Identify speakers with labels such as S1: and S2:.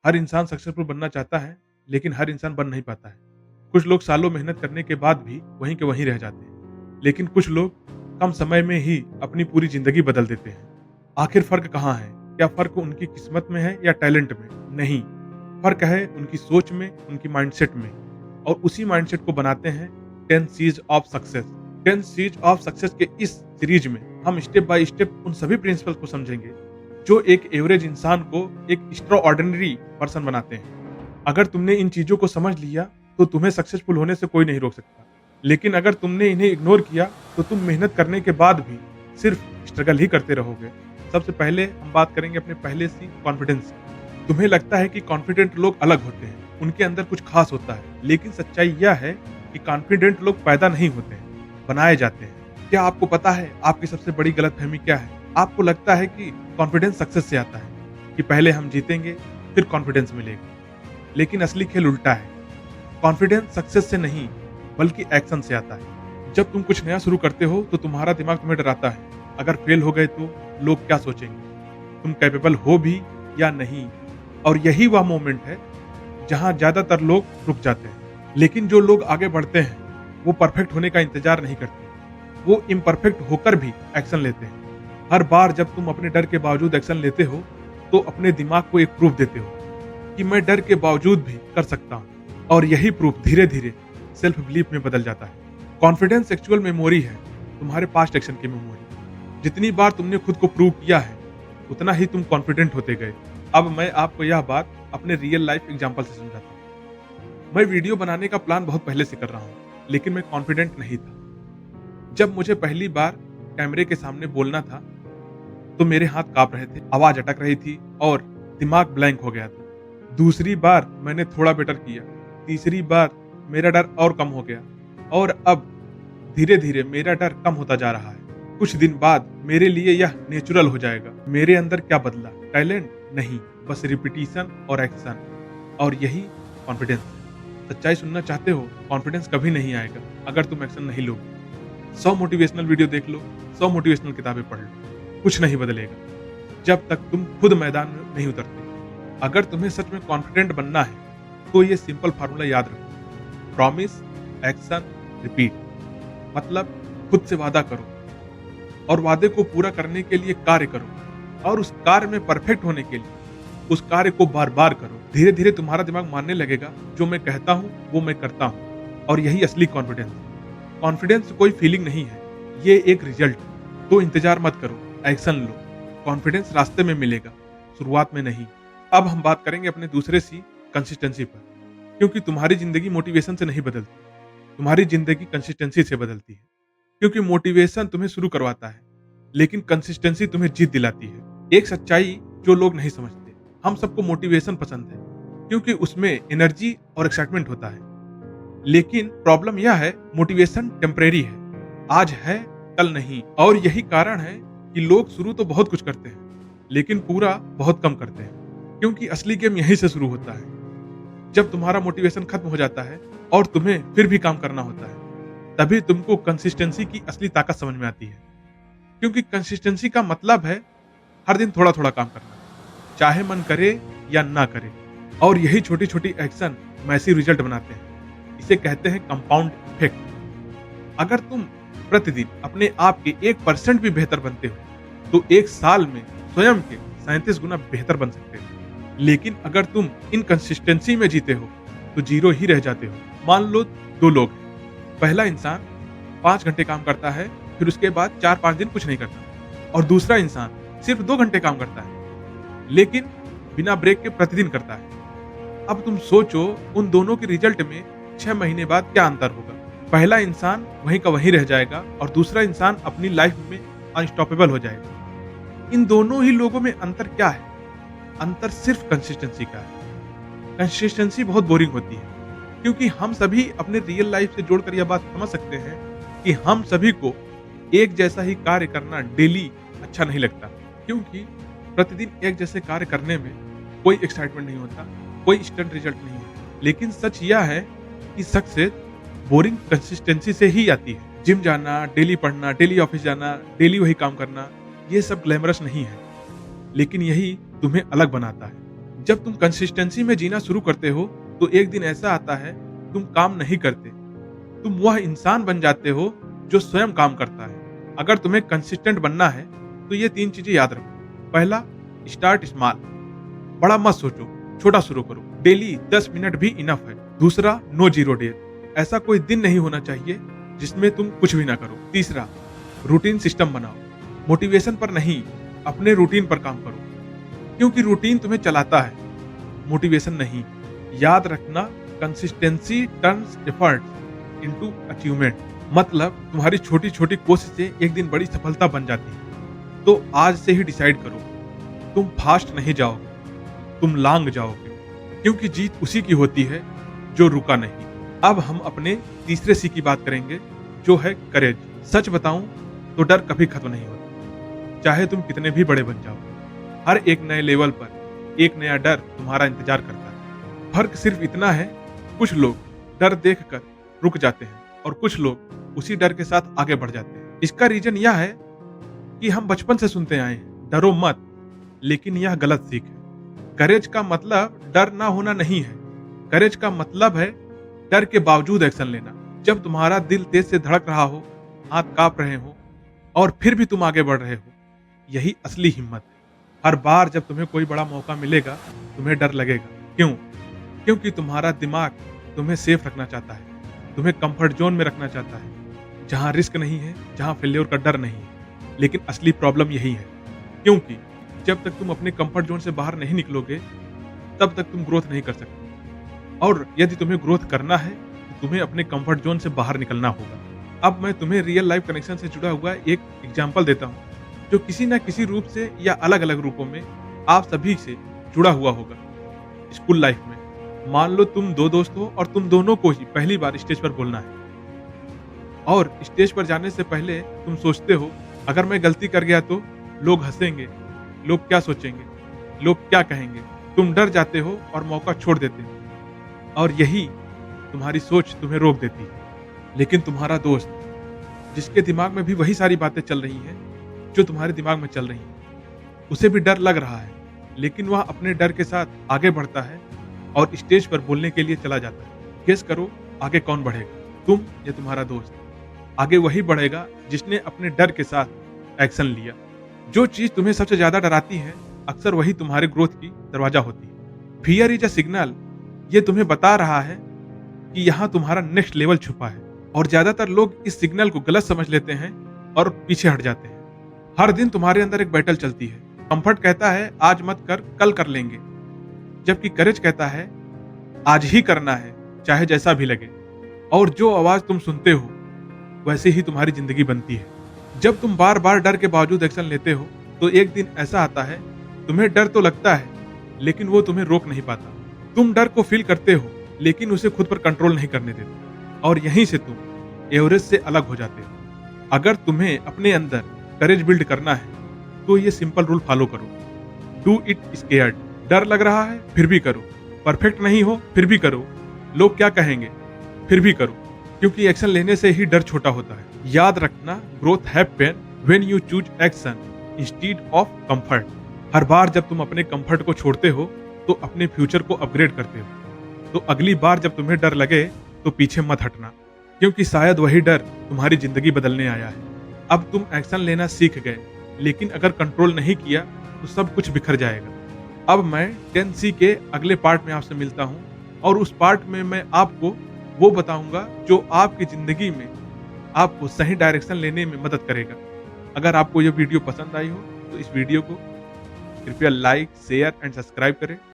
S1: हर इंसान सक्सेसफुल बनना चाहता है, लेकिन हर इंसान बन नहीं पाता है। कुछ लोग सालों मेहनत करने के बाद भी वहीं के वहीं रह जाते हैं, लेकिन कुछ लोग कम समय में ही अपनी पूरी ज़िंदगी बदल देते हैं। आखिर फ़र्क कहाँ है? क्या फ़र्क उनकी किस्मत में है या टैलेंट में? नहीं, फ़र्क है उनकी सोच में, उनकी माइंडसेट में, और उसी माइंडसेट को बनाते हैं 10 Cs of success. 10 Cs of success के इस सीरीज़ में हम स्टेप बाय स्टेप उन सभी प्रिंसिपल को समझेंगे, जो एक एवरेज इंसान को एक एक्स्ट्राऑर्डिनरी पर्सन बनाते हैं। अगर तुमने इन चीज़ों को समझ लिया, तो तुम्हें सक्सेसफुल होने से कोई नहीं रोक सकता। लेकिन अगर तुमने इन्हें इग्नोर किया, तो तुम मेहनत करने के बाद भी सिर्फ स्ट्रगल ही करते रहोगे। सबसे पहले हम बात करेंगे अपने पहले सी, कॉन्फिडेंस की। तुम्हें लगता है कि कॉन्फिडेंट लोग अलग होते हैं, उनके अंदर कुछ खास होता है, लेकिन सच्चाई यह है कि कॉन्फिडेंट लोग पैदा नहीं होते हैं, बनाए जाते हैं। क्या आपको पता है आपकी सबसे बड़ी गलतफहमी क्या है? आपको लगता है कि कॉन्फिडेंस सक्सेस से आता है, कि पहले हम जीतेंगे, फिर कॉन्फिडेंस मिलेगा। लेकिन असली खेल उल्टा है। कॉन्फिडेंस सक्सेस से नहीं, बल्कि एक्शन से आता है। जब तुम कुछ नया शुरू करते हो, तो तुम्हारा दिमाग तुम्हें डराता है। अगर फेल हो गए तो लोग क्या सोचेंगे? तुम कैपेबल हो भी या नहीं? और यही वह मोमेंट है जहां ज्यादातर लोग रुक जाते हैं। लेकिन जो लोग आगे बढ़ते हैं, वो परफेक्ट होने का इंतजार नहीं करते। वो इम्परफेक्ट होकर भी एक्शन लेते हैं। हर बार जब तुम अपने डर के बावजूद एक्शन लेते हो, तो अपने दिमाग को एक प्रूफ देते हो कि मैं डर के बावजूद भी कर सकता हूँ। और यही प्रूफ धीरे धीरे सेल्फ बिलीफ में बदल जाता है। कॉन्फिडेंस एक्चुअल मेमोरी है, तुम्हारे पास्ट एक्शन की मेमोरी। जितनी बार तुमने खुद को प्रूव किया है, उतना ही तुम कॉन्फिडेंट होते गए। अब मैं आपको यह बात अपने रियल लाइफ एग्जांपल से समझाता हूँ। मैं वीडियो बनाने का प्लान बहुत पहले से कर रहा हूँ, लेकिन मैं कॉन्फिडेंट नहीं था। जब मुझे पहली बार कैमरे के सामने बोलना था, तो मेरे हाथ कांप रहे थे, आवाज अटक रही थी और दिमाग ब्लैंक हो गया था। दूसरी बार मैंने थोड़ा बेटर किया, तीसरी बार मेरा डर और कम हो गया, और अब धीरे धीरे मेरा डर कम होता जा रहा है। कुछ दिन बाद मेरे लिए यह नेचुरल हो जाएगा। मेरे अंदर क्या बदला? टैलेंट नहीं, बस रिपीटिशन और एक्शन, और यही कॉन्फिडेंस है। सच्चाई सुनना चाहते हो? कॉन्फिडेंस कभी नहीं आएगा अगर तुम एक्शन नहीं लोगे। 100 मोटिवेशनल वीडियो देख लो, 100 मोटिवेशनल किताबें पढ़ लो, कुछ नहीं बदलेगा जब तक तुम खुद मैदान में नहीं उतरते। अगर तुम्हें सच में कॉन्फिडेंट बनना है, तो ये सिंपल फार्मूला याद रखो। Promise, action, repeat. मतलब खुद से वादा करो, और वादे को पूरा करने के लिए कार्य करो, और उस कार्य में परफेक्ट होने के लिए उस कार्य को बार बार करो। धीरे धीरे तुम्हारा दिमाग मानने लगेगा, जो मैं कहता हूँ वो मैं करता हूँ। और यही असली कॉन्फिडेंस है। कॉन्फिडेंस कोई फीलिंग नहीं है, ये एक रिजल्ट है। तो इंतजार मत करो, एक्शन लो। कॉन्फिडेंस रास्ते में मिलेगा, शुरुआत में नहीं। अब हम बात करेंगे अपने दूसरे सी, कंसिस्टेंसी पर। क्योंकि तुम्हारी जिंदगी मोटिवेशन से नहीं बदलती, तुम्हारी जिंदगी कंसिस्टेंसी से बदलती है। क्योंकि मोटिवेशन तुम्हें शुरू करवाता है, लेकिन कंसिस्टेंसी तुम्हें जीत दिलाती है। एक सच्चाई जो लोग नहीं समझते, हम सबको मोटिवेशन पसंद है, क्योंकि उसमें एनर्जी और एक्साइटमेंट होता है। लेकिन प्रॉब्लम यह है, मोटिवेशन टेम्परेरी है, आज है कल नहीं। और यही कारण है कि लोग शुरू तो बहुत कुछ करते हैं, लेकिन पूरा बहुत कम करते हैं। क्योंकि असली गेम यहीं से शुरू होता है, जब तुम्हारा मोटिवेशन खत्म हो जाता है और तुम्हें फिर भी काम करना होता है। तभी तुमको कंसिस्टेंसी की असली ताकत समझ में आती है। क्योंकि कंसिस्टेंसी का मतलब है हर दिन थोड़ा थोड़ा काम करना, चाहे मन करे या ना करे। और यही छोटी छोटी एक्शन मैसिव रिजल्ट बनाते हैं। इसे कहते हैं कंपाउंड इफेक्ट। अगर तुम प्रतिदिन अपने आप के 1% भी बेहतर बनते हो, तो एक साल में स्वयं के 37 गुना बेहतर बन सकते हो। लेकिन अगर तुम इनकंसिस्टेंसी में जीते हो, तो जीरो ही रह जाते हो। मान लो 2 लोग हैं। पहला इंसान 5 घंटे काम करता है, फिर उसके बाद 4-5 दिन कुछ नहीं करता। और दूसरा इंसान सिर्फ 2 घंटे काम करता है, लेकिन बिना ब्रेक के प्रतिदिन करता है। अब तुम सोचो, उन दोनों के रिजल्ट में 6 महीने बाद क्या अंतर होगा? पहला इंसान वहीं का वहीं रह जाएगा, और दूसरा इंसान अपनी लाइफ में अनस्टॉपेबल हो जाएगा। इन दोनों ही लोगों में अंतर क्या है? अंतर सिर्फ कंसिस्टेंसी का है। कंसिस्टेंसी बहुत बोरिंग होती है, क्योंकि हम सभी अपने रियल लाइफ से जोड़कर यह बात समझ सकते हैं कि हम सभी को एक जैसा ही कार्य करना डेली अच्छा नहीं लगता। क्योंकि प्रतिदिन एक जैसे कार्य करने में कोई एक्साइटमेंट नहीं होता, कोई इंस्टेंट रिजल्ट नहीं है। लेकिन सच यह है कि सक्सेस बोरिंग कंसिस्टेंसी से ही आती है। जिम जाना, डेली पढ़ना, डेली ऑफिस जाना, डेली वही काम करना, ये सब ग्लैमरस नहीं है, लेकिन यही तुम्हें अलग बनाता है। जब तुम कंसिस्टेंसी में जीना शुरू करते हो तो एक दिन ऐसा आता है तुम काम नहीं करते, तुम वह इंसान बन जाते हो जो स्वयं काम करता है। अगर तुम्हें कंसिस्टेंट बनना है तो ये 3 चीजें याद रखो। पहला, स्टार्ट स्मॉल, बड़ा मत सोचो, छोटा शुरू करो। डेली 10 मिनट भी इनफ है। दूसरा, नो जीरो डेज, ऐसा कोई दिन नहीं होना चाहिए जिसमें तुम कुछ भी ना करो। तीसरा, रूटीन सिस्टम बनाओ, मोटिवेशन पर नहीं, अपने रूटीन पर काम करो, क्योंकि रूटीन तुम्हें चलाता है, मोटिवेशन नहीं। याद रखना, consistency turns effort into achievement, मतलब तुम्हारी छोटी छोटी कोशिशें एक दिन बड़ी सफलता बन जाती है। तो आज से ही डिसाइड करो, तुम फास्ट नहीं जाओगे, तुम लॉन्ग जाओगे, क्योंकि जीत उसी की होती है जो रुका नहीं। अब हम अपने तीसरे सी की बात करेंगे, जो है करेज। सच बताऊं तो डर कभी खत्म नहीं होता, चाहे तुम कितने भी बड़े बन जाओ। हर एक नए लेवल पर एक नया डर तुम्हारा इंतजार करता है। फर्क सिर्फ इतना है, कुछ लोग डर देखकर रुक जाते हैं और कुछ लोग उसी डर के साथ आगे बढ़ जाते हैं। इसका रीजन यह है कि हम बचपन से सुनते आए हैं, डरो मत, लेकिन यह गलत सीख है। करेज का मतलब डर ना होना नहीं है, करेज का मतलब है डर के बावजूद एक्शन लेना। जब तुम्हारा दिल तेज से धड़क रहा हो, हाथ कांप रहे हो और फिर भी तुम आगे बढ़ रहे हो, यही असली हिम्मत है। हर बार जब तुम्हें कोई बड़ा मौका मिलेगा, तुम्हें डर लगेगा। क्यों? क्योंकि तुम्हारा दिमाग तुम्हें सेफ रखना चाहता है, तुम्हें कंफर्ट जोन में रखना चाहता है, जहां रिस्क नहीं है, जहां फेल्योर का डर नहीं है। लेकिन असली प्रॉब्लम यही है, क्योंकि जब तक तुम अपने कंफर्ट जोन से बाहर नहीं निकलोगे, तब तक तुम ग्रोथ नहीं कर सकते। और यदि तुम्हें ग्रोथ करना है तो तुम्हें अपने कंफर्ट जोन से बाहर निकलना होगा। अब मैं तुम्हें रियल लाइफ कनेक्शन से जुड़ा हुआ एक एग्जाम्पल देता हूँ, जो किसी न किसी रूप से या अलग अलग रूपों में आप सभी से जुड़ा हुआ होगा। स्कूल लाइफ में मान लो तुम 2 दोस्त हो और तुम दोनों को ही पहली बार स्टेज पर बोलना है, और स्टेज पर जाने से पहले तुम सोचते हो, अगर मैं गलती कर गया तो लोग हंसेंगे, लोग क्या सोचेंगे, लोग क्या कहेंगे। तुम डर जाते हो और मौका छोड़ देते हो, और यही तुम्हारी सोच तुम्हें रोक देती है। लेकिन तुम्हारा दोस्त, जिसके दिमाग में भी वही सारी बातें चल रही हैं जो तुम्हारे दिमाग में चल रही हैं, उसे भी डर लग रहा है, लेकिन वह अपने डर के साथ आगे बढ़ता है और स्टेज पर बोलने के लिए चला जाता है। गेस करो, आगे कौन बढ़ेगा, तुम या तुम्हारा दोस्त? आगे वही बढ़ेगा जिसने अपने डर के साथ एक्शन लिया। जो चीज तुम्हें सबसे ज्यादा डराती है, अक्सर वही तुम्हारे ग्रोथ की दरवाजा होती है। फियर इज अ सिग्नल, ये तुम्हें बता रहा है कि यहाँ तुम्हारा नेक्स्ट लेवल छुपा है, और ज्यादातर लोग इस सिग्नल को गलत समझ लेते हैं और पीछे हट जाते हैं। हर दिन तुम्हारे अंदर एक बैटल चलती है। कंफर्ट कहता है आज मत कर, कल कर लेंगे, जबकि करेज कहता है आज ही करना है, चाहे जैसा भी लगे। और जो आवाज तुम सुनते हो, वैसे ही तुम्हारी जिंदगी बनती है। जब तुम बार बार डर के बावजूद एक्शन लेते हो, तो एक दिन ऐसा आता है, तुम्हें डर तो लगता है, लेकिन वो तुम्हें रोक नहीं पाता। तुम डर को फील करते हो, लेकिन उसे खुद पर कंट्रोल नहीं करने देते, और यहीं से तुम एवरेस्ट से अलग हो जाते हो। अगर तुम्हें अपने अंदर करेज बिल्ड करना है, तो ये सिंपल रूल फॉलो करो। डू इट स्केयर्ड, डर लग रहा है फिर भी करो, परफेक्ट नहीं हो फिर भी करो, लोग क्या कहेंगे फिर भी करो, क्योंकि एक्शन लेने से ही डर छोटा होता है। याद रखना, growth happen when you choose action instead of comfort. हर बार जब तुम अपने कंफर्ट को छोड़ते हो, तो अपने फ्यूचर को अपग्रेड करते हो। तो अगली बार जब तुम्हें डर लगे, तो पीछे मत हटना, क्योंकि शायद वही डर तुम्हारी जिंदगी बदलने आया है। अब तुम एक्शन लेना सीख गए, लेकिन अगर कंट्रोल नहीं किया तो सब कुछ बिखर जाएगा। अब मैं 10C के अगले पार्ट में आपसे मिलता हूँ, और उस पार्ट में मैं आपको वो बताऊंगा जो आपकी जिंदगी में आपको सही डायरेक्शन लेने में मदद करेगा। अगर आपको ये वीडियो पसंद आई हो, तो इस वीडियो को कृपया लाइक, शेयर एंड सब्सक्राइब करें।